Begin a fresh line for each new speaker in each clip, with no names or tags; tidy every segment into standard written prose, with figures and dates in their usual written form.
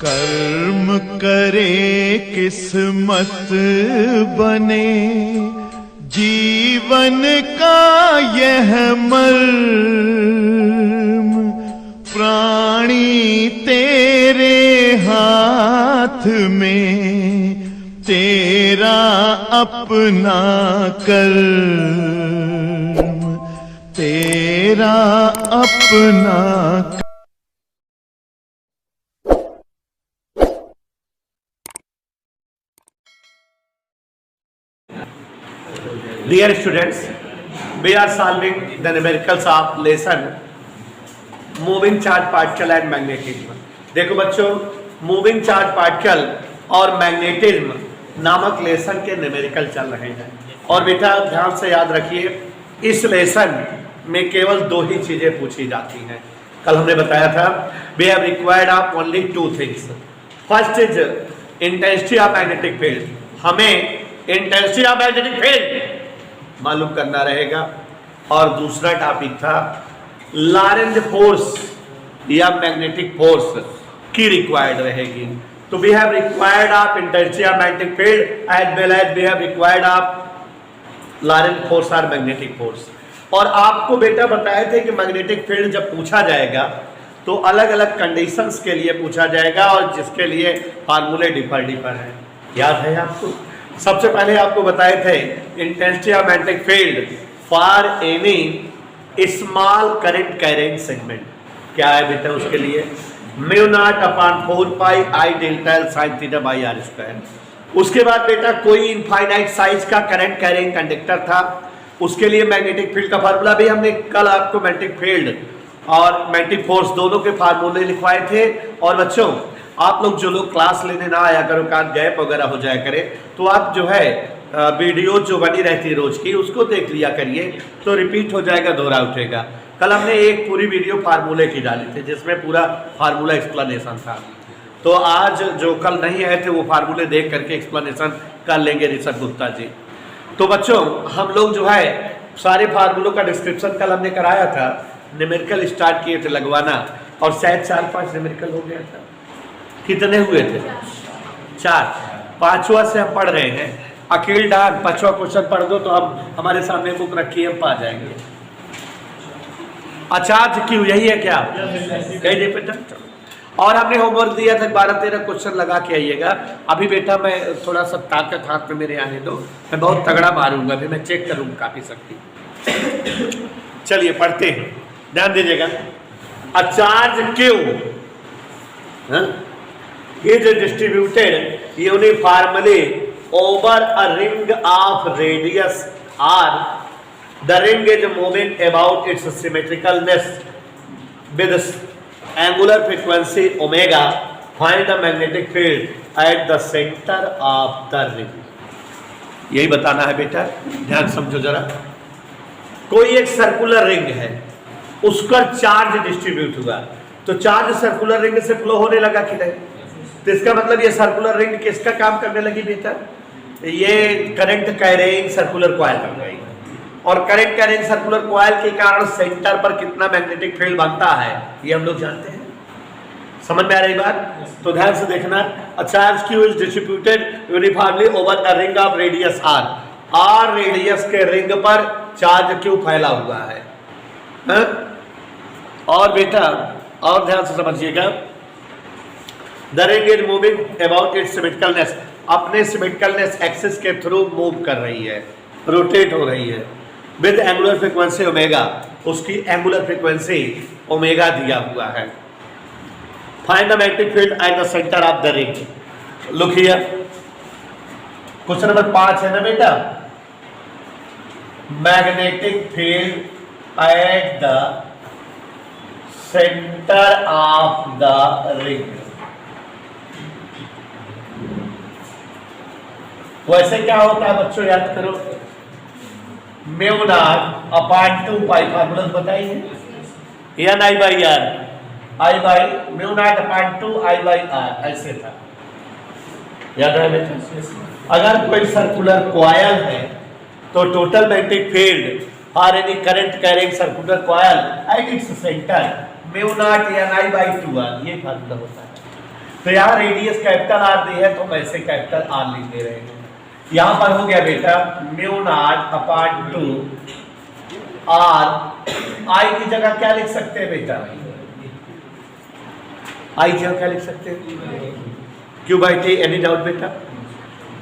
कर्म करे किस्मत बने, जीवन का यह मर्म, प्राणी तेरे हाथ में, तेरा अपना कर्म, तेरा अपना।
Dear students, we are solving the numericals of lesson moving charge particle and magnetism। देखो बच्चों, मूविंग चार्ज पार्टिकल और मैग्नेटिज्म नामक लेसन के न्यूमेरिकल चल रहे हैं। और बेटा ध्यान से याद रखिए, इस लेसन में केवल दो ही चीजें पूछी जाती हैं। कल हमने बताया था we have required of only two things। First is intensity of magnetic field, हमें इंटेंसिटी ऑफ मैग्नेटिक फील्ड मालूम करना रहेगा। और दूसरा टॉपिक था लॉरेंज फोर्स या मैग्नेटिक फोर्स की रिक्वायर्ड रहेगी। तो we have required of intensity of magnetic field as well as we have required of Lorentz force और मैग्नेटिक फोर्स। और आपको बेटा बताए थे कि मैग्नेटिक फील्ड जब पूछा जाएगा तो अलग अलग कंडीशंस के लिए पूछा जाएगा और जिसके लिए फार्मूले डिफर हैं। याद है आपको? सबसे पहले आपको बताए थे intensity of magnetic field for any small current carrying segment. क्या है बेटा उसके लिए? Mu naught upon 4 pi I delta L sine theta by R square. उसके बाद बेटा कोई इनफाइनाइट साइज का करंट कैरिंग कंडक्टर था, उसके लिए मैग्नेटिक फील्ड का फार्मूला भी हमने कल आपको मैग्नेटिक फील्ड और मैग्नेटिक फोर्स दोनों के फार्मूले लिखवाए थे। और बच्चों आप लोग जो लोग क्लास लेने ना आया करो, का गैप वगैरह हो जाया करे, तो आप जो है वीडियो जो बनी रहती है रोज की उसको देख लिया करिए, तो रिपीट हो जाएगा, दोहरा उठेगा। कल हमने एक पूरी वीडियो फार्मूले की डाली थी जिसमें पूरा फार्मूला एक्सप्लेनेशन था। तो आज जो कल नहीं आए थे वो फार्मूले देख करके एक्सप्लेनेशन कर लेंगे ऋषभ गुप्ता जी। तो बच्चों हम लोग जो है सारे फार्मूलों का डिस्क्रिप्शन कल हमने कराया था, न्यूमेरिकल स्टार्ट किए थे लगवाना, और शायद 4-5 न्यूमेरिकल हो गया था। कितने हुए थे? 4। 5वां से हम पढ़ रहे हैं। अकील डाक 5वां क्वेश्चन पढ़ दो तो हम हमारे सामने बुक रखी है, हम पा जाएंगे। अचार्ज क्यों, यही है क्या? कह दे बेटा। और हमने होमवर्क दिया था 12-13 क्वेश्चन लगा के आइएगा। अभी बेटा मैं थोड़ा सा ताकत हाथ में मेरे आने दो, मैं बहुत तगड़ा मारूंगा, अभी मैं चेक करूंगा काफी शक्ति। चलिए पढ़ते हैं, ध्यान दीजिएगा। अचार्ज क्यों is distributed uniformly over a ring of radius r. The ring is moving about its symmetricalness with angular frequency omega. Find the magnetic field at the center of the ring. यही बताना है बेटा, ध्यान समझो जरा। कोई एक सर्कुलर रिंग है, उसका चार्ज डिस्ट्रीब्यूट हुआ, तो चार्ज सर्कुलर रिंग से फ्लो होने लगा कि नहीं? तो इसका मतलब ये सर्कुलर रिंग किसका काम करने लगी बेटा? ये करंट कैरिंग सर्कुलर कॉइल बन गई। और करंट कैरिंग सर्कुलर कॉइल के कारण सेंटर पर कितना मैग्नेटिक फील्ड बनता है ये हम लोग जानते हैं। समझ में आ रही बात? तो ध्यान से देखना। A charge Q is distributed uniformly over a ring of radius R. R radius के रिंग पर चार्ज क्यू फैला हुआ है। और बेटा और ध्यान से समझिएगा, the ring is moving about its symmetricalness, अपने सिमेट्रिकलनेस एक्सिस के थ्रू मूव कर रही है, रोटेट हो रही है, विद एंगुलर फ्रीक्वेंसी ओमेगा, उसकी एंगुलर फ्रीक्वेंसी ओमेगा दिया हुआ है। Find the magnetic field at the centre of the ring. Look here, question number 5 है ना बेटा, magnetic field at the centre of the ring. वैसे क्या होता है बच्चों, याद करो, mu naught upon 2 pi, formula बताइए, N I by R, I by mu naught upon 2 I by R, ऐसे था। याद है बेटा? अगर कोई सर्कुलर कॉइल है तो टोटल मैग्नेटिक फील्ड और any current carrying circular coil at its centre mu naught N I by 2 R, ये फार्मूला होता है। तो यहाँ रेडियस कैपिटल आर दी है तो वैसे कैपिटल आर लिख दे रहे हैं। यहाँ पर हो गया बेटा म्यू नॉट अपॉन 2 आर, आई की जगह क्या लिख सकते हैं बेटा, आई की जगह क्या लिख सकते हैं, क्यों बाई टी, एनी डाउट बेटा।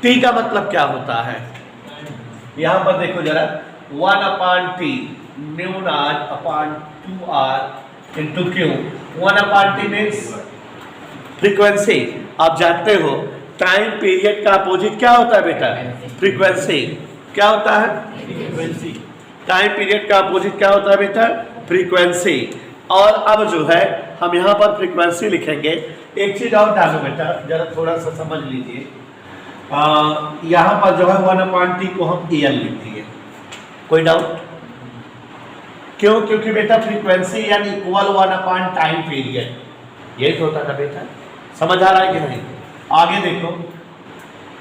टी का मतलब क्या होता है, यहां पर देखो जरा 1 upon T mu naught upon 2 R into Q. 1 upon T means frequency. आप जानते हो टाइम पीरियड का अपोजिट क्या होता है बेटा, फ्रीक्वेंसी। क्या होता है, फ्रीक्वेंसी। टाइम पीरियड का अपोजिट क्या होता है बेटा, फ्रीक्वेंसी। और अब जो है हम यहाँ पर फ्रीक्वेंसी लिखेंगे। एक चीज और डालो बेटा, जरा थोड़ा सा समझ लीजिए। यहाँ पर जो है 1 अपॉन टी को हम EL लिख दिए, कोई डाउट क्यों, क्योंकि बेटा फ्रीक्वेंसी यानी इक्वल 1 अपॉन टाइम पीरियड, यही तो होता था बेटा। समझ आ रहा है कि नहीं। आगे देखो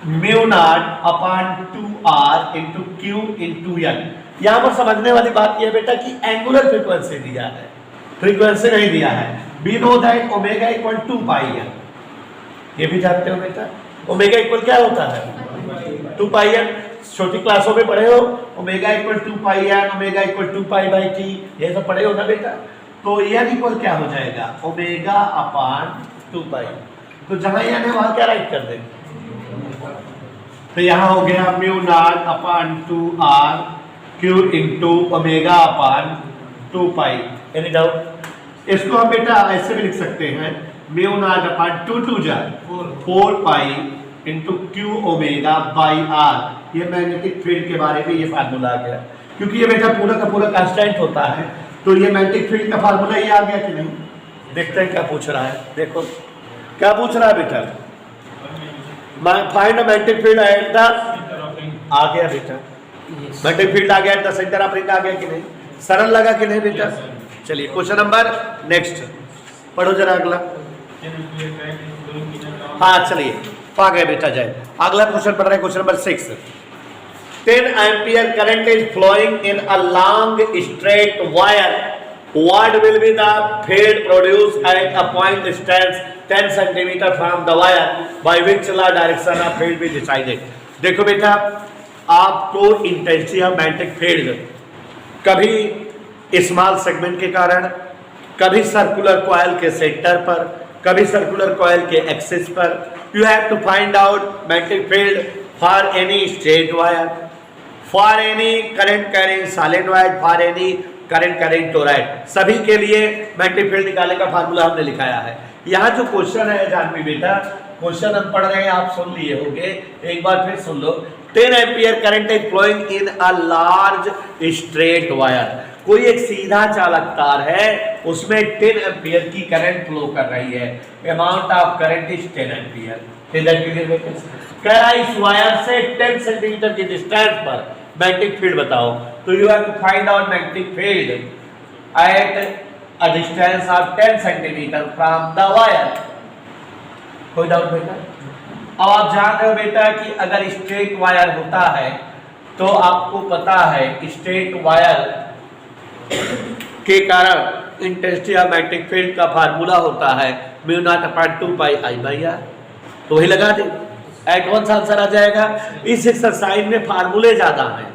mu naught upon 2r into Q into N. यहां पर समझने वाली बात यह है बेटा कि एंगुलर फ्रीक्वेंसी दिया है, फ्रीक्वेंसी नहीं दिया है। Be know that omega equal 2 pi N, ये भी जानते हो बेटा। ओमेगा इक्वल क्या होता है, 2 पाई एन। छोटी क्लासों में पढ़े हो omega equal 2 pi N, omega equal 2 pi by T, ये सब पढ़े हो ना बेटा। तो एन इक्वल क्या हो जाएगा, ओमेगा अपॉन 2 पाई। तो जहां एन है वहां क्या राइट कर दें, तो यहां हो गया mu naught upon 2r Q into omega upon 2 pi. Any doubt. इसको हम बेटा ऐसे भी लिख सकते हैं म्यू नॉट अपॉन 2 जा 4 pi into Q omega by R. ये मैग्नेटिक फील्ड के बारे में ये फार्मूला आ गया, क्योंकि ये बेटा पूरा का पूरा कांस्टेंट होता है। तो ये मैग्नेटिक फील्ड का फार्मूला ये आ गया कि नहीं। देखते हैं क्या पूछ रहा है, देखो क्या पूछ रहा है बेटा, find the magnetic field at the, आ गया बेटा मैग्नेटिक फील्ड आ गया at the centre of ring, आ गया कि नहीं, सरल लगा कि नहीं बेटा। चलिए क्वेश्चन नंबर नेक्स्ट पढ़ो जरा अगला। हाँ चलिए आ गए बेटा जाए, अगला क्वेश्चन पढ़ रहे हैं, question number 6। 10 ampere current is flowing in a long straight wire. What will be the field produced at a point distance 10 centimeter from the wire, by which the direction of field be decided. देखो बेटा आपको intensity of magnetic field कभी small segment के कारण, कभी circular coil के centre पर, कभी सर्कुलर कॉइल के एक्सिस पर, you have to find out magnetic field for any straight wire, for any current carrying solid wire, for any current carrying toroid. सभी के लिए मैग्नेटिक फील्ड निकालने का फार्मूला हमने लिखाया है। यहाँ जो क्वेश्चन है जानवी बेटा, क्वेश्चन हम पढ़ रहे हैं, आप सुन लिए होंगे, एक बार फिर सुन लो। 10 ampere current is flowing in a large straight wire. कोई एक सीधा चालक तार है, उसमें 10 एम्पियर की करंट फ्लो कर रही है। Amount of current is 10 ampere. कह रहा है इस वायर से 10 सेंटीमीटर की डिस्टेंस पर मैग्नेटिक फील्ड बताओ। तो you have to find out magnetic field at a distance of 10 centimetre from the wire. कोई डाउट बेटा। अब आप जान रहे हो बेटा कि अगर स्ट्रेट वायर होता है तो आपको पता है स्ट्रेट वायर के कारण इंटेंसिटी ऑफ मैग्नेटिक फील्ड का फार्मूला होता है mu naught upon 2 pi I by R. तो वही लगा दे, एडवांस आंसर आ जाएगा। इस एक्सरसाइज में फार्मूले ज्यादा हैं,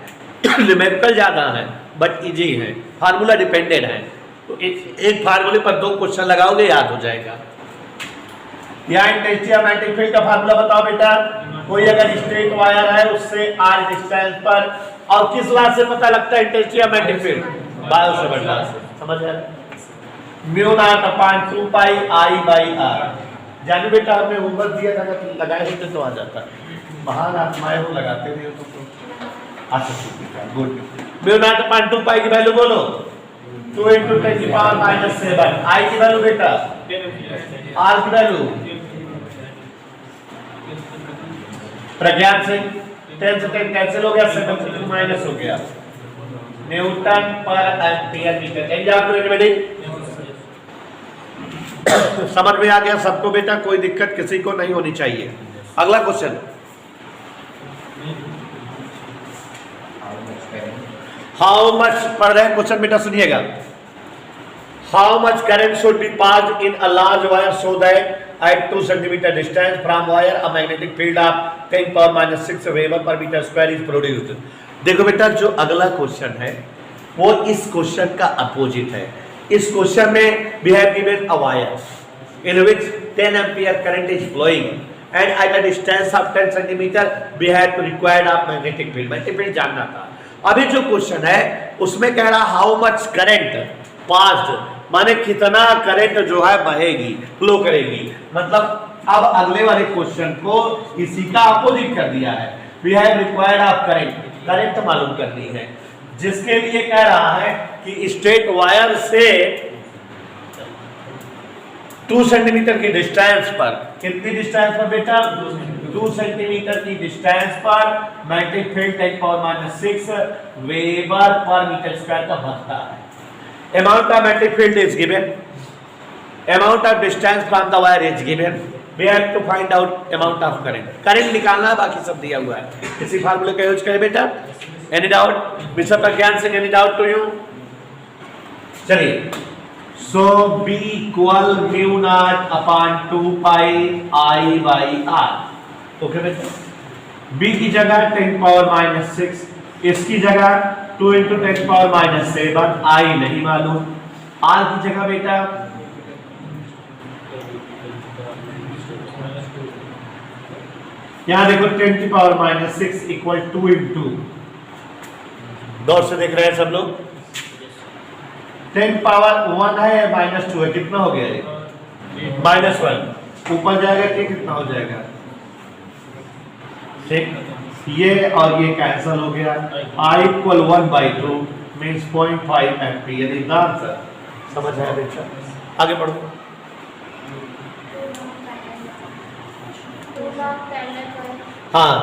न्यूमेरिकल ज्यादा है, बट इजी है, फार्मूला डिपेंडेंट है। तो एक फार्मूले पर 2 क्वेश्चन लगाओगे, याद हो जाएगा। यहाँ इंटेंसिटी ऑफ मैग्नेटिक फील्ड का फार्मूला बताओ बेटा। कोई अगर स्ट्रेट वायर है उससे r डिस्टेंस पर, और किस लॉ से पता लगता है intensity of magnetic field, Biot Savart law से। समझ आ रहा है। Mu naught upon 2 pi I by R. जानू बेटा हमने होमवर्क दिया था कि लगाए होते तो आ जाता, महान आत्माएं वो लगाते नहीं तो अच्छा ठीक है, गुड। म्यू नॉट अपॉन 2 पाई की वैल्यू बोलो, 2 × 10⁻⁷। आई की वैल्यू बेटा, आर की वैल्यू प्रज्ञान सिंह 10 से 10 कैंसिल हो गया, 7 से 2 माइनस हो गया, न्यूटन पर एम्पियर मीटर। एनिबॉडी समझ में आ गया सबको बेटा, कोई दिक्कत किसी को नहीं होनी चाहिए। अगला क्वेश्चन, हाउ मच पढ़ रहे हैं क्वेश्चन बेटा, सुनिएगा। How much current should be passed in a large wire so that at 2 centimeter distance from wire a magnetic field of 10 power minus 6 Weber per meter square is produced. देखो बेटा जो अगला question है वो इस question का opposite है. इस क्वेश्चन में we have given a wire in which 10 ampere current is flowing and at a distance of 10 centimeter we have to required of magnetic field. magnetic field जानना था. अभी जो क्वेश्चन है उसमें कह रहा हाउ मच करंट पास्ड, माने कितना करंट जो है बहेगी, फ्लो करेगी. मतलब अब अगले वाले क्वेश्चन को इसी का अपोजिट कर दिया है. We have required of current, current मालूम करनी है, जिसके लिए कह रहा है कि स्ट्रेट वायर से 2 सेंटीमीटर की डिस्टेंस पर, कितनी डिस्टेंस पर बेटा, 2 सेंटीमीटर की डिस्टेंस पर magnetic field 10 power minus 6 weber per metre square का बनता है. Amount of magnetic field is given, amount of distance from the wire is given, we have to find out amount of current. current निकालना है, बाकी सब दिया हुआ है. इसी फार्मूले का यूज करें बेटा. Any doubt? Mister Pragyan Singh, any doubt to you? चलिए, so B equal mu naught upon 2 pi I by R. Okay बेटा. B की जगह 10 पावर माइनस 6, इसकी जगह 2 इंटू 10 पावर माइनस 7, आई नहीं मालूम. आर की जगह बेटा यहां देखो 10 की पावर माइनस 6 इक्वल 2 इंटू, दौर से देख रहे हैं सब लोग, 10 पावर 1 है या माइनस 2 है, कितना हो गया ये, माइनस 1. ऊपर जाएगा कि कितना हो जाएगा, ठीक, ये और ये कैंसिल हो गया. I equal 1/2 means 0.5 ampere is the answer. समझ आया बेटा? आगे बढ़ो. हाँ,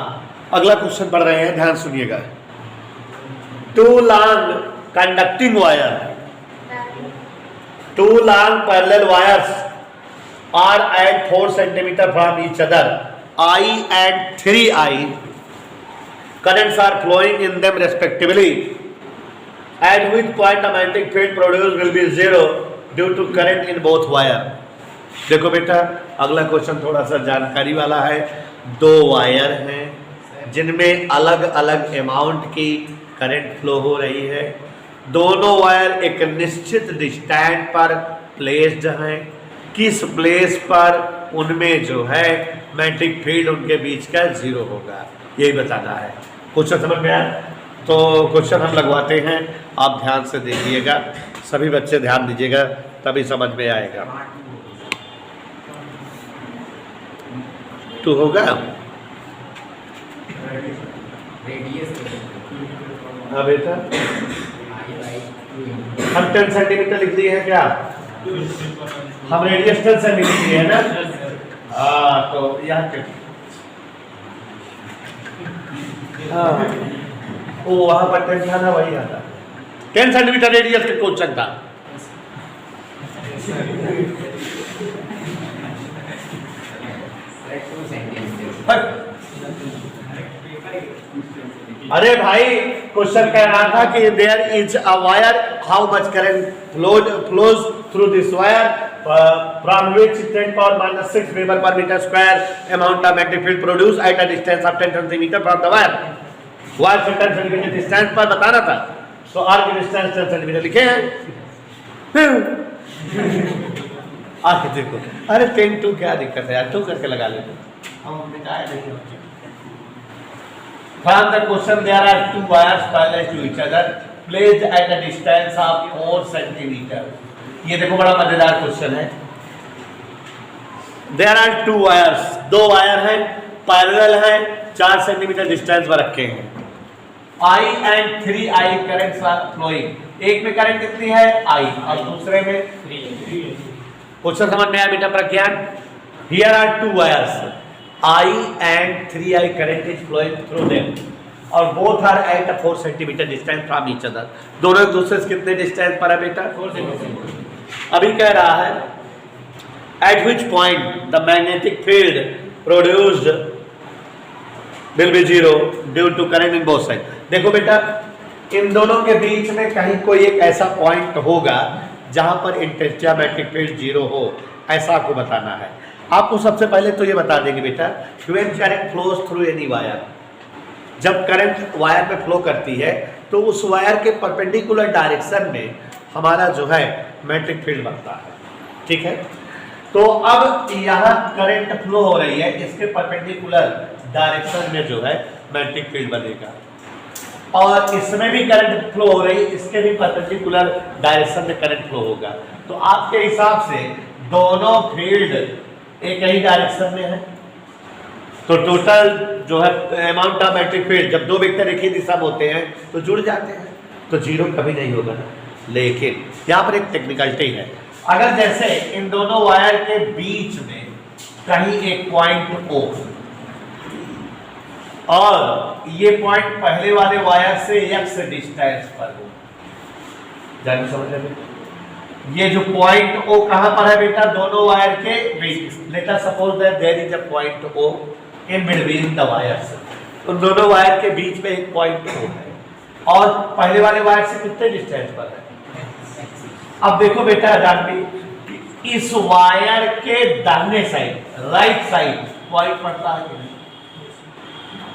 अगला क्वेश्चन पढ़ रहे हैं, ध्यान सुनिएगा. 2 long conducting wire, 2 long parallel wires are at 4 centimeter from each other. I and 3I currents are flowing in them respectively. At which point the magnetic field produced will be 0 due to current in both wire. देखो बेटा अगला question थोड़ा सा जानकारी वाला है. 2 wire हैं जिनमें अलग अलग अमाउंट की करंट फ्लो हो रही है. दोनों वायर एक निश्चित डिस्टेंस पर प्लेस्ड हैं. किस प्लेस पर उनमें जो है मैग्नेटिक फील्ड उनके बीच का 0 होगा, यही बताना है. क्वेश्चन समझ में आया? तो क्वेश्चन हम लगवाते हैं, आप ध्यान से देखिएगा, सभी बच्चे ध्यान दीजिएगा तभी समझ में आएगा. 2 होगा. हाँ बेटा, हम 10 सेंटीमीटर लिख दिए हैं क्या, हम रेडियस 10 सेंटीमीटर है ना. हाँ, तो यहाँ वो वहां पर 10 था ना, वही आता 10 सेंटीमीटर रेडियस का क्वेश्चन था. अरे भाई क्वेश्चन कह रहा था कि there is a wire, how much current flows through this wire from which 10 power minus 6 weber per metre square amount of magnetic field produce at a distance of 10 centimetre from the wire. Wire से 10 centimetre distance पर बताना था, तो are की distance 10 centimetre लिखे हैं. आगे देखो, अरे 10 2 क्या दिक्कत है यार, 2 करके लगा लेते. हम मिटाए नहीं. From the question there are 2 wires parallel to each other placed at a distance of 4 centimeter. ये देखो बड़ा मजेदार क्वेश्चन है. There are 2 wires, 2 वायर हैं, पैरेलल हैं, 4 सेंटीमीटर डिस्टेंस पर रखे हैं. I and 3I currents are flowing. एक में करंट कितनी है I और दूसरे में 3. क्वेश्चन समझ में आया बेटा प्रज्ञान? Here are 2 wires. I and 3I current is flowing through them और both are at a 4 centimeter distance from each other. दोनों एक दूसरे से कितने डिस्टेंस पर है बेटा? 4 सेंटीमीटर. अभी कह रहा है at which point the magnetic field produced will be 0 due to current in both sides. देखो बेटा इन दोनों के बीच में कहीं कोई एक ऐसा पॉइंट होगा जहां पर इंटेंसिटी मैग्नेटिक फील्ड 0 हो, ऐसा आपको बताना है. आपको सबसे पहले तो ये बता देंगे बेटा, when current flows through any wire, जब करंट वायर में फ्लो करती है तो उस वायर के परपेंडिकुलर डायरेक्शन में हमारा जो है मैग्नेटिक फील्ड बनता है, ठीक है। तो अब यहाँ करंट फ्लो हो रही है, इसके परपेंडिकुलर डायरेक्शन में जो है मैग्नेटिक फील्ड बनेगा, और इसमें भी करंट फ्लो हो रही है, इसके भी परपेंडिकुलर डायरेक्शन में करंट फ्लो होगा। तो आपके हिसाब से दोनों फील्ड एक ही डायरेक्शन में है, तो टोटल जो है अमाउंट ऑफ मैग्नेटिक फील्ड, जब दो वेक्टर एक ही दिशा में होते हैं तो जुड़ जाते हैं, तो जीरो कभी नहीं होगा ना। लेकिन यहाँ पर एक टेक्निकलिटी है, अगर जैसे इन दोनों वायर के बीच में कहीं एक पॉइंट O और ये पॉइंट पहले वाले वायर से x डिस्टेंस पर हो, जान समझ रहे, ये जो पॉइंट O कहां पर है बेटा, दोनों वायर के बीच। Let us suppose that there is a point O in between the wires, उन दोनों वायर के बीच में एक पॉइंट O है, और पहले वाले वायर से कितने डिस्टेंस पर है। अब देखो बेटा जानवी, इस वायर के दाहिने साइड राइट साइड पॉइंट पड़ता है कि नहीं,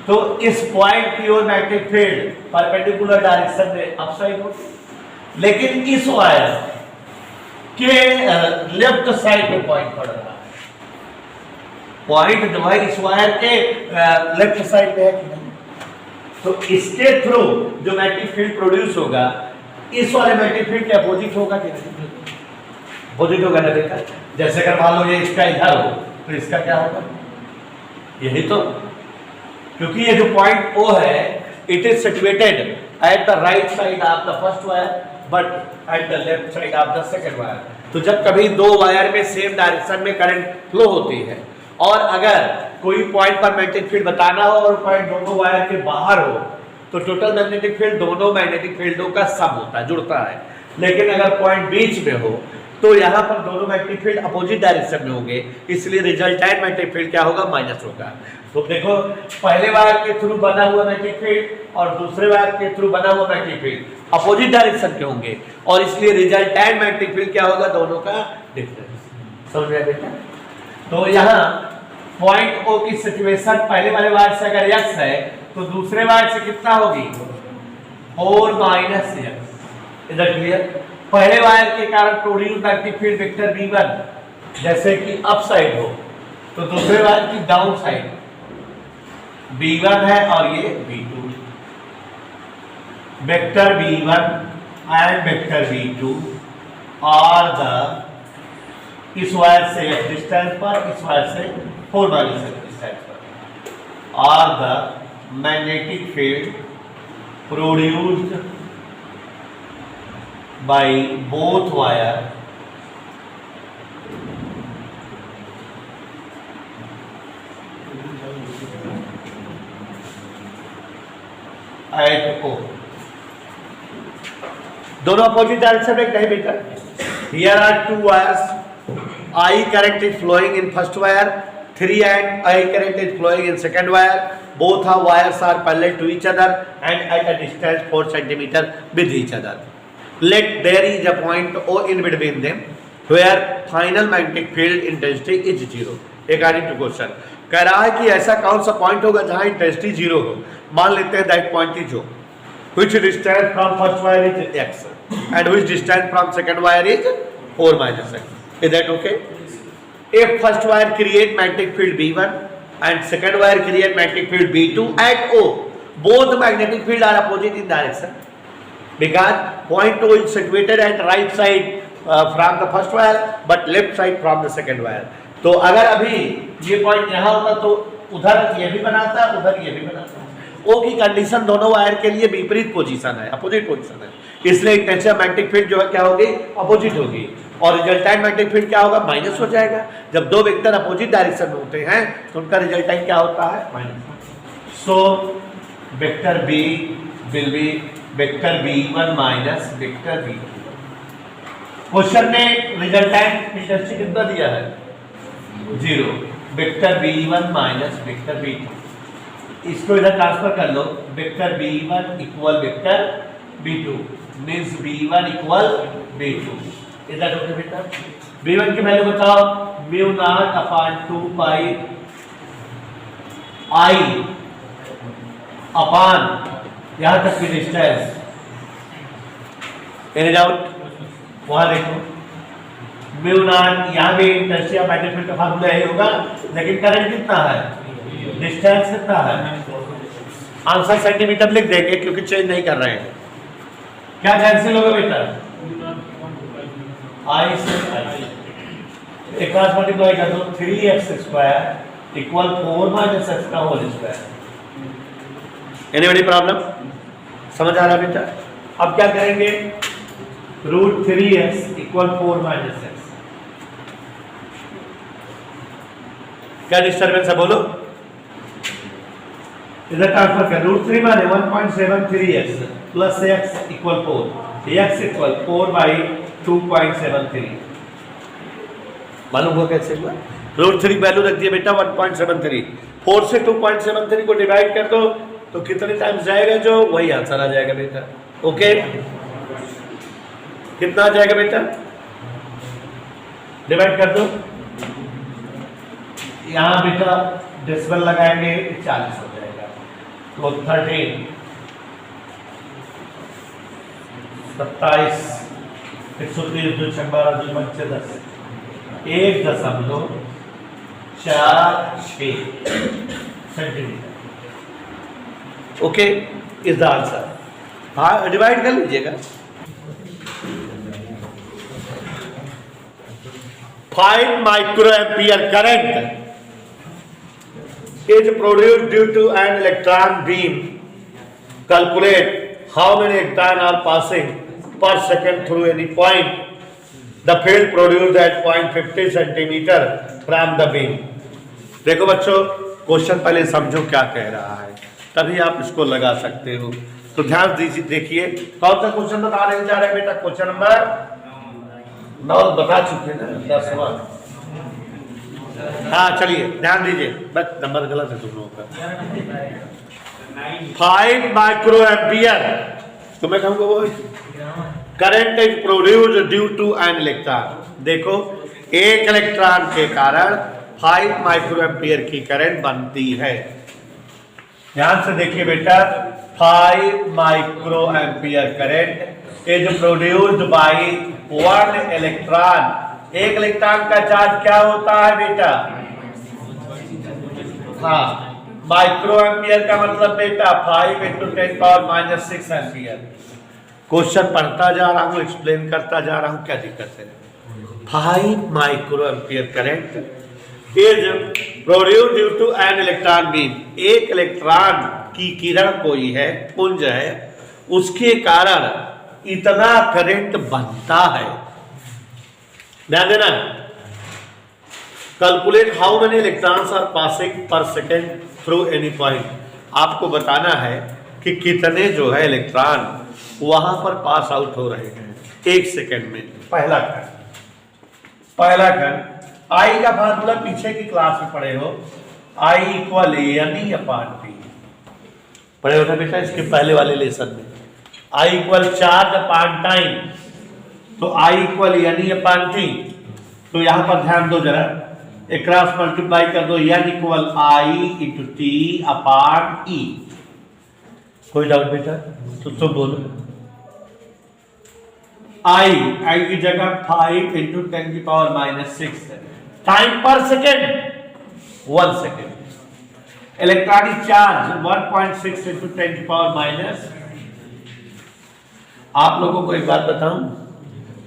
तो इस पॉइंट की ओर मैग्नेटिक फील्ड परपेंडिकुलर डायरेक्शन में अप साइड होगी, लेकिन इस वायर के लेफ्ट साइड में पॉइंट पड़ रहा है, पॉइंट जो है इस वायर के लेफ्ट साइड पे है कि नहीं, तो इसके थ्रू जो मैग्नेटिक फील्ड प्रोड्यूस होगा इस वाले मैग्नेटिक फील्ड के अपोजिट होगा कि नहीं, अपोजिट होगा ना बेटा। जैसे अगर मान लो ये इसका इधर हो तो इसका क्या होगा, यही तो, क्योंकि ये जो पॉइंट O है it is situated at the right side of the first wire but at the left side of the second wire. तो जब कभी दो वायर में सेम डायरेक्शन में करंट फ्लो होती है और अगर कोई पॉइंट पर मैग्नेटिक फील्ड बताना हो और पॉइंट दोनों वायर के बाहर हो तो टोटल मैग्नेटिक फील्ड दोनों मैग्नेटिक फील्डों का सम होता है, जुड़ता है। लेकिन अगर पॉइंट बीच में हो तो यहाँ पर दोनों मैग्नेटिक फील्ड अपोजिट डायरेक्शन में होंगे, इसलिए रिजल्टेंट मैग्नेटिक फील्ड क्या होगा, माइनस होगा। तो देखो पहले वायर के थ्रू बना हुआ मैग्नेटिक फील्ड और दूसरे वायर के थ्रू बना हुआ मैग्नेटिक फील्ड अपोजिट डायरेक्शन के होंगे, और इसलिए रिजल्टेंट मैग्नेटिक फील्ड क्या होगा, दोनों का डिफरेंस। समझ रहे बेटा। तो यहाँ पॉइंट O की सिचुएशन पहले वाले वायर से अगर x है तो दूसरे वायर से कितना होगी, 4 माइनस x। इधर क्लियर। पहले वायर के कारण produce magnetic field vector V1 जैसे कि अप साइड हो, तो दूसरे वायर की डाउन साइड V1 है और ये V2। Vector V1 and vector V2 और द इस वायर से x डिस्टेंस पर, इस वायर से 4 माइनस x डिस्टेंस पर, और the magnetic field produced by both wire eight O। दोनों अपोजिट डायरेक्शन में नहीं बेटा। Here are two wires. I current is flowing in first wire, 3 and I current is flowing in second wire. Both our wires are parallel to each other and at a distance 4 centimeter with each other. Let there is a point O in between them where final magnetic field intensity is 0. According to question, कह रहा है कि ऐसा कौन सा point होगा जहां intensity 0 हो। मान लेते हैं that point is O, which distance from first wire is x and which distance from second wire is 4 minus x. Is that okay? If first wire create magnetic field B1 and second wire create magnetic field B2 at O, both magnetic field are opposite in direction because point O is situated at right side from the first wire but left side from the second wire. तो अगर अभी ये point यहाँ होता तो उधर ये भी बनाता, उधर ये भी बनाता। O की कंडीशन दोनों वायर के लिए विपरीत पोजीशन है, अपोजिट पोजीशन है, इसलिए इंटेंसिटी ऑफ मैग्नेटिक फील्ड जो है क्या होगी, अपोजिट होगी, और रिजल्टेंट मैग्नेटिक फील्ड क्या होगा, माइनस हो जाएगा। जब दो वेक्टर अपोजिट डायरेक्शन में होते हैं तो उनका रिजल्टेंट क्या होता है, minus. So vector B will be vector B1 minus vector B2। Question ने रिजल्टेंट इंटेंसिटी कितना दिया है, 0। Vector B1 minus vector B2, इसको इधर ट्रांसफर कर लो, vector B1 equal vector B2 means B1 equal B2। इधर ओके बेटा। V1 की वैल्यू बताओ, mu naught upon 2 pi I upon यहां तक की डिस्टेंस। Any doubt? वहां देखो म्यू नॉट, यहां भी इंटेंसिटी ऑफ मैग्नेटिक फील्ड का फार्मूला यही होगा, लेकिन करंट कितना है, डिस्टेंस कितना है, आंसर सेंटीमीटर लिख देंगे क्योंकि चेंज नहीं कर रहे हैं। क्या कैंसिल होगा बेटा, I से I एक क्लास मल्टीप्लाई कर दो, 3x square equal 4 minus x का होल स्क्वायर। Anybody problem? समझ आ रहा है बेटा? अब क्या करेंगे, root 3x equal 4 minus x। क्या डिस्टर्बेंस है बोलो? इधर ट्रांसफर कर, रूट 3 माने 1.73x plus x equal 4, x equal 4 by 2.73। मालूम हुआ कैसे हुआ? रूट 3 वैल्यू रख दिया बेटा 1.73, 4 से 2.73 को डिवाइड कर दो तो कितने टाइम्स जाएगा, जो वही आंसर आ जाएगा बेटा। ओके, कितना आ जाएगा बेटा, डिवाइड कर दो, यहां बेटा डेसिमल लगाएंगे 40 हो जाएगा, तो 13 27 130 जो 12 जो 10 1.46 centimetre. Okay, is the answer. हाँ, डिवाइड कर लीजिएगा। 5 microampere current is produced due to an electron beam. Calculate how many electrons are passing per second through any point. The field produced at 0.50 centimeter from the beam. देखो बच्चों, question पहले समझो क्या कह रहा है, तभी आप इसको लगा सकते हो। तो ध्यान दीजिए, देखिए कौन सा क्वेश्चन बता रहे जा रहे हैं बेटा, क्वेश्चन नंबर 9 बता चुके ना, 10वां। हाँ चलिए ध्यान दीजिए, बस नंबर गलत है तुम लोगों का। 5 माइक्रो एम्पियर, तो मैं कहूँगा वो current is produced due to an electron. देखो, एक इलेक्ट्रॉन के कारण 5 माइक्रो एम्पियर की करंट बनती है। ध्यान से देखिए बेटा, 5 micro ampere current is produced by 1 electron. एक इलेक्ट्रॉन का चार्ज क्या होता है बेटा, हाँ, माइक्रो एम्पियर का मतलब बेटा 5 × 10⁻⁻⁶ एम्पियर। क्वेश्चन पढ़ता जा रहा हूं, एक्सप्लेन करता जा रहा हूं, क्या दिक्कत है। 5 micro ampere current is produced due to an electron beam. एक इलेक्ट्रॉन की किरण कोई है, पुंज है, उसके कारण इतना करंट बनता है। ध्यान देना, calculate how many electrons are passing per second through any point. आपको बताना है कि कितने जो है इलेक्ट्रॉन वहां पर पास आउट हो रहे हैं 1 सेकेंड में। पहला खंड आई का फार्मूला पीछे की क्लास में पढ़े हो, आई इक्वल यानी अपॉन टी पढ़े होते बेटा, इसके पहले वाले लेसन में। I equal charge upon time, तो आई इक्वल यानी अपॉन टी। तो यहां पर ध्यान दो जरा, एक क्रॉस मल्टीप्लाई कर दो, यानी इक्वल आई इंटू टी अपॉन ई। कोई डाउट बेटा? तो बोलो, आई की जगह 5 × 10⁻⁻⁶ टाइम पर सेकेंड 1 सेकेंड। Electronic charge 1.6 × 10⁻⁻। आप लोगों को एक बात बताऊं,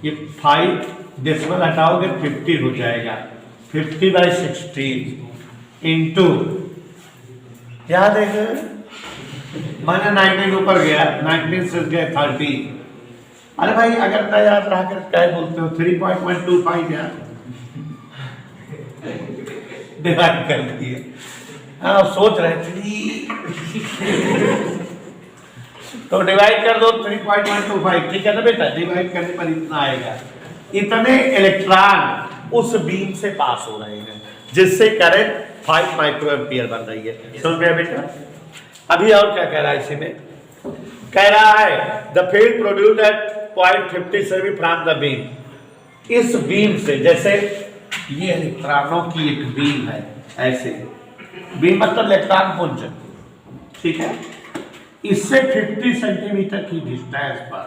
ये 5 डेसिमल हटाओगे 50 हो जाएगा, 50/16 इंटू, याद है मैंने 19 ऊपर गया, 19 से गया 30। अरे भाई अगर मैं याद रहा कर क्या बोलते हो, 3.125 यार डिवाइड कर दिए। हाँ, सोच रहे थे तो डिवाइड कर दो 3.125, ठीक है ना बेटा, डिवाइड करने पर इतना आएगा। इतने इलेक्ट्रॉन उस बीम से पास हो रहे हैं जिससे करंट 5 माइक्रो एम्पियर बन रही है। समझ गया बेटा? अभी और क्या कह रहा है इसी में, कह रहा है the field produced at 0.50 semi from the beam. इस बीम से, जैसे ये इलेक्ट्रॉनों की एक बीम है, ऐसे बीम मतलब इलेक्ट्रॉन पुंज, ठीक है, इससे 50 सेंटीमीटर की डिस्टेंस पर,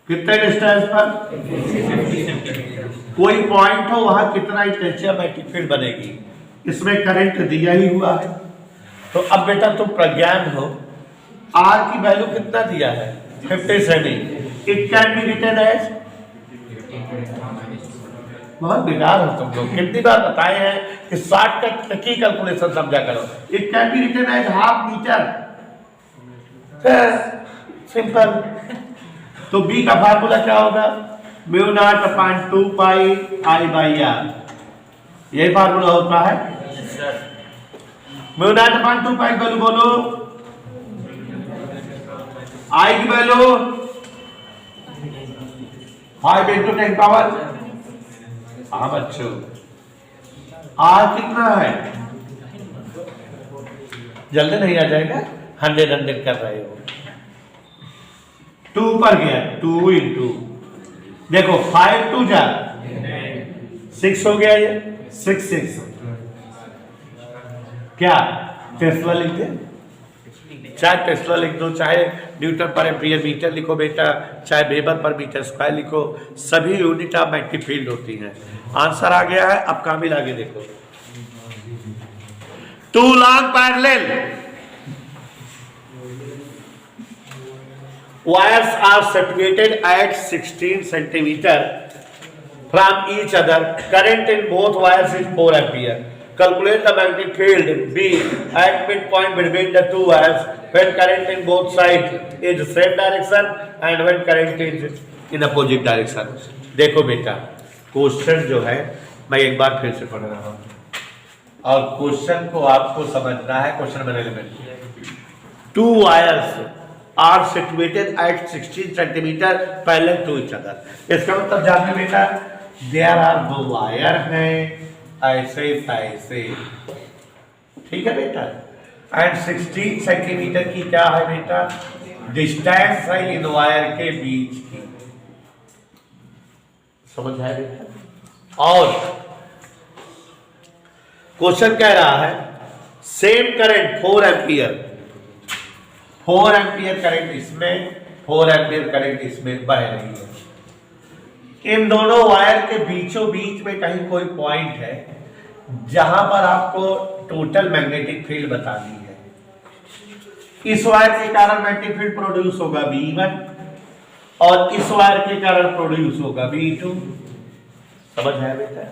कितने डिस्टेंस पर, 50 सेंटीमीटर, कोई पॉइंट हो वहां कितना इंटेंसिटी मैग्नेटिक फील्ड बनेगी, इसमें करंट दिया ही हुआ है। तो अब बेटा तुम प्रज्ञान हो, आर की वैल्यू कितना दिया है, 50 cm, it can be written as, बहुत बेकार हो तुम लोग, कितनी बार बताए हैं कि शॉर्टकट की कैलकुलेशन समझा करो। It can be written as half metre, simple. तो बी का फार्मूला क्या होगा, mu naught upon 2 pi I by R, यही फार्मूला होता है। Mu naught upon 2 pi value बोलो, आई की वैल्यू 5 इंटू 10 पावर, हाँ बच्चों, आर कितना है, जल्दी नहीं आ जाएगा, 100 कर रहे हो, 2 पर गया, 2 इंटू, देखो 5 2 जा 6 हो गया, ये 6 6 क्या टेस्ला लिख दे, चाहे टेस्ला लिख दो, चाहे न्यूटन पर एम्पीयर मीटर लिखो बेटा, चाहे वेबर पर मीटर स्क्वायर लिखो, सभी यूनिट ऑफ मैग्नेटिक फील्ड होती हैं। आंसर आ गया है। अब कामिल आगे देखो, 2 long parallel wires are situated at 16 centimeter from each other. Current in both wires is 4 ampere. Calculate the magnetic field B at midpoint between the two wires when current in both sides is same direction and when current is in opposite direction. देखो बेटा, question जो है मैं एक बार फिर से पढ़ रहा हूँ और क्वेश्चन को आपको समझना है। क्वेश्चन बने में 2 wires are situated at 16 centimeter parallel to each other. इसका मतलब जानते बेटा, there are 2 वायर हैं ऐसे ऐसे, ठीक है बेटा, एंड 16 सेंटीमीटर की क्या है बेटा, डिस्टेंस है इन वायर के बीच की, समझ आया बेटा। और क्वेश्चन कह रहा है same current 4 ampere, 4 ampere current इसमें, 4 एम्पियर करंट इसमें बह रही है। इन दोनों वायर के बीचों बीच में कहीं कोई पॉइंट है जहां पर आपको टोटल मैग्नेटिक फील्ड बतानी है। इस वायर के कारण मैग्नेटिक फील्ड प्रोड्यूस होगा V1 और इस वायर के कारण प्रोड्यूस होगा V2, समझ है बेटा।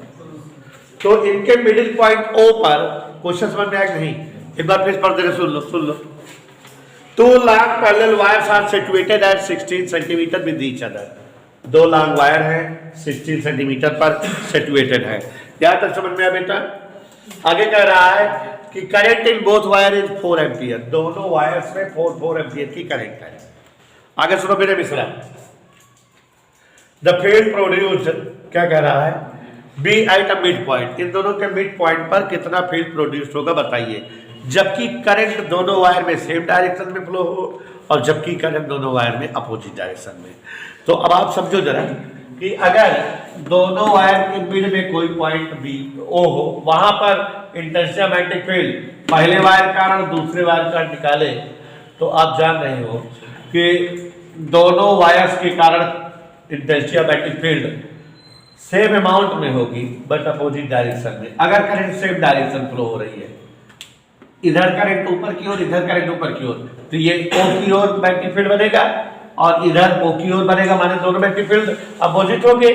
तो इनके मिडिल पॉइंट O पर, क्वेश्चन समझ में आया नहीं, एक बार फिर पढ़ दे, सुन लो। 2 long parallel wires are situated at 16 centimeter with each other. 2 long wire हैं 16 सेंटीमीटर पर सिचुएटेड है। यहां तक समझ में आया बेटा। आगे कह रहा है कि current in both wire is 4 ampere, दोनों वायर्स में 4 एम्पियर की करंट है। आगे सुनो मेरे मिश्रा, द फील्ड प्रोड्यूस्ड, क्या कह रहा है, B at a mid point, इन दोनों के मिड पॉइंट पर कितना फील्ड प्रोड्यूस होगा बताइए, जबकि करंट दोनों वायर में सेम डायरेक्शन में फ्लो हो और जबकि करंट दोनों वायर में अपोजिट डायरेक्शन में। तो अब आप समझो जरा कि अगर दोनों वायर के मिड में कोई पॉइंट बी ओ हो, वहां पर इंटेंसिटी मैग्नेटिक फील्ड पहले वायर का और दूसरे वायर का निकाले, तो आप जान रहे हो कि दोनों वायर्स के कारण intensity magnetic field same amount में होगी बट अपोजिट डायरेक्शन में। अगर करंट सेम डायरेक्शन फ्लो हो रही है, इधर करंट ऊपर की ओर, इधर करंट ऊपर की ओर, तो ये O की ओर मैग्नेटिक फील्ड बनेगा और इधर O की ओर बनेगा, माने दोनों मैग्नेटिक फील्ड अपोजिट होंगे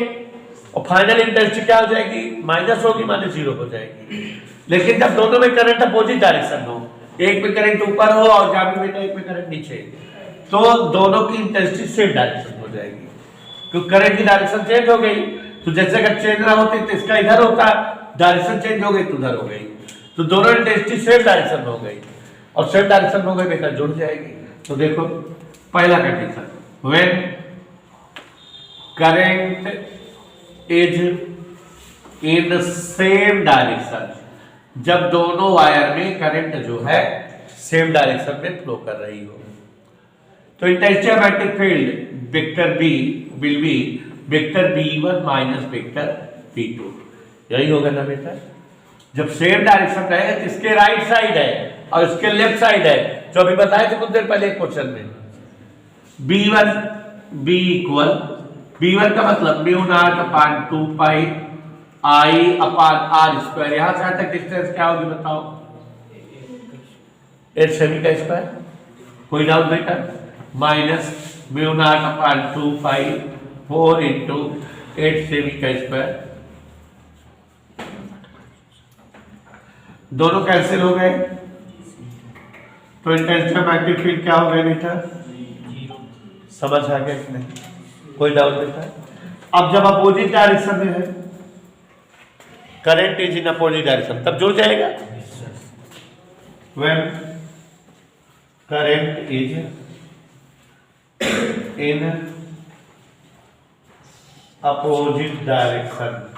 और फाइनल इंटेंसिटी क्या हो जाएगी, माइनस होगी, माने 0 हो जाएगी। लेकिन जब दोनों में करंट अपोजिट डायरेक्शन हो, एक में करंट ऊपर हो और जब में एक में करंट नीचे, तो दोनों की इंटेंसिटी सेम डायरेक्शन हो जाएगी, क्योंकि करंट की डायरेक्शन चेंज हो गई। तो जैसे अगर चेंज ना होती तो इसका इधर होता, डायरेक्शन चेंज हो गई तो उधर हो गई, तो दोनों इंटेंसिटी सेम डायरेक्शन हो गई और सेम डायरेक्शन हो गई बेटा जुड़ जाएगी। तो देखो पहला condition, when current is in same direction, जब दोनों वायर में करंट जो है सेम डायरेक्शन में फ्लो कर रही हो, तो intensity magnetic field vector B will be vector B1 minus vector B2, यही होगा ना बेटा। जब सेम डायरेक्शन रहेगा तो इसके राइट साइड है और इसके लेफ्ट साइड है, जो अभी बताए थे कुछ देर पहले एक क्वेश्चन में। B1 B इक्वल B1 का मतलब mu naught upon 2 pi I upon R square, यहां से तक डिस्टेंस क्या होगी बताओ? 8 सेमी का स्क्वायर, कोई डाउट बेटा? माइनस म्यू नॉट अपान 2 पाई 4 इंटू 8 सेमी का स्क्वायर, दोनों कैंसिल हो गए तो इंटेंसिटी ऑफ मैग्नेटिक फील्ड क्या हो गया बेटा? समझ आ गया कि नहीं? कोई डाउट बेटा? अब जब अपोजिट डायरेक्शन में है, current is in opposite direction, तब जुड़ जाएगा। When current is in opposite direction,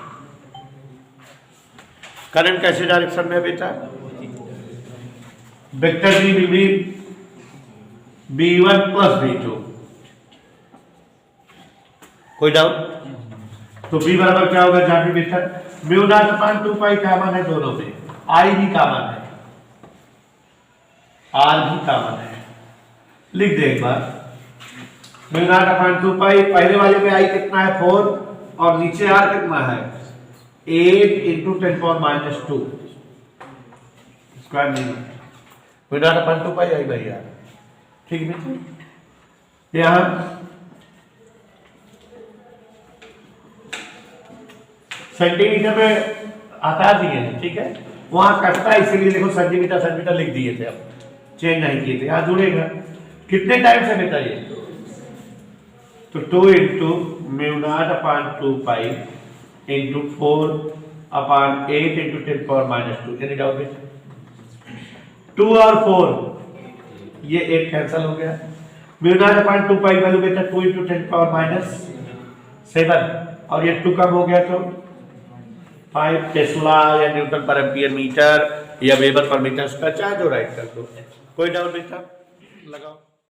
current कैसे डायरेक्शन में है बेटा? Vector B will be B1 plus B2, कोई डाउट? तो B बराबर क्या होगा जहां भी बेटा? म्यू नॉट अपान 2 पाई कॉमन है दोनों में, I भी कॉमन है, R भी कॉमन है, लिख दे एक बार। म्यू नॉट अपान 2 पाई, पहले वाले में I कितना है 4 और नीचे R कितना है 8 इंटू 10 पावर माइनस 2 स्क्वायर नहीं, mu naught upon 2 pi I by R, ठीक है बेटा? यहां सेंटीमीटर में हटा दिए हैं, ठीक है? वहां कटता है इसीलिए देखो सेंटीमीटर सेंटीमीटर लिख दिए थे, अब चेंज नहीं किए थे, यहां जुड़ेगा। कितने टाइम से बेटा ये? तो 2 इंटू म्यू नॉट अपान 2 पाई इंटू 4 अपान 8 into 10 power minus 2, any doubt बेटा? 2 और 4 ये 8 कैंसिल हो गया। Mu not upon 2 pi value बेटा 2 इंटू 10 पावर माइनस 7 और ये 2 कम हो गया तो 5 टेस्ला या न्यूटन पर एम्पियर मीटर या वेबर पर मीटर स्क्वायर, चाहे जो राइट कर दो। कोई डाउट बेटा? लगाओ।